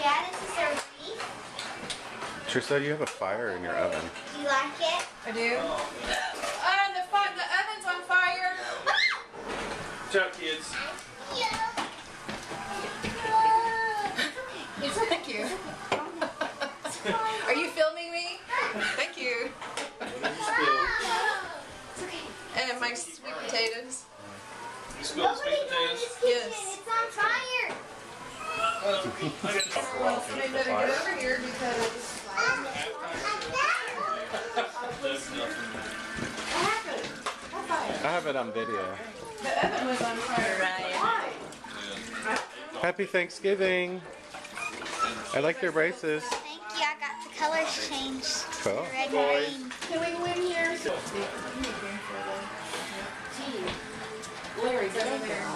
Yeah, this is our tea. Trista, you have a fire in your oven. Do you like it? I do. The oven's on fire. Good job, kids. Thank you. Are you filming me? Thank you. And my sweet potatoes. You spilled the sweet potatoes? Yes. It's on fire. Well, somebody better get over here because I have it on video. the oven was on fire. Why? Happy Thanksgiving. I like their braces. Thank you. I got the colors changed. Cool. Red and green. Can we go in here? Larry, get over there.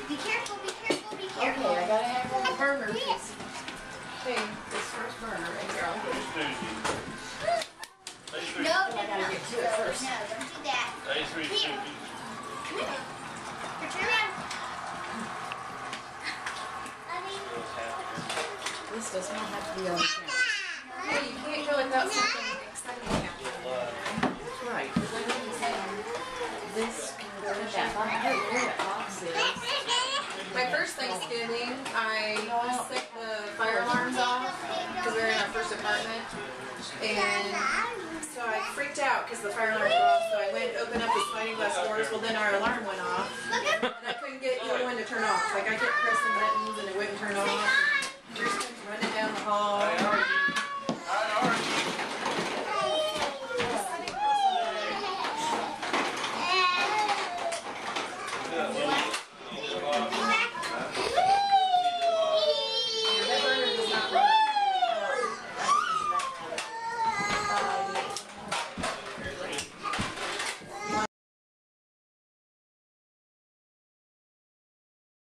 Be careful, be careful, be Okay, careful. I gotta have a burner piece. Hey, this first burner right here. I'll get it. No, I gotta get to it first. No, don't do that. Hey, sweet Here. Susie. Come here. Turn around. This does not have to be on the camera. Hey, you can't go without something exciting happening. That's right. Because I know you're saying this can go to that. I don't know what box is. My first Thanksgiving, I set the fire alarms off because we were in our first apartment. And so I freaked out because the fire alarms were off. So I went and opened up the sliding glass doors. Well, then our alarm went off. And I couldn't get the other one to turn off. Like I kept pressing buttons and it wouldn't turn off.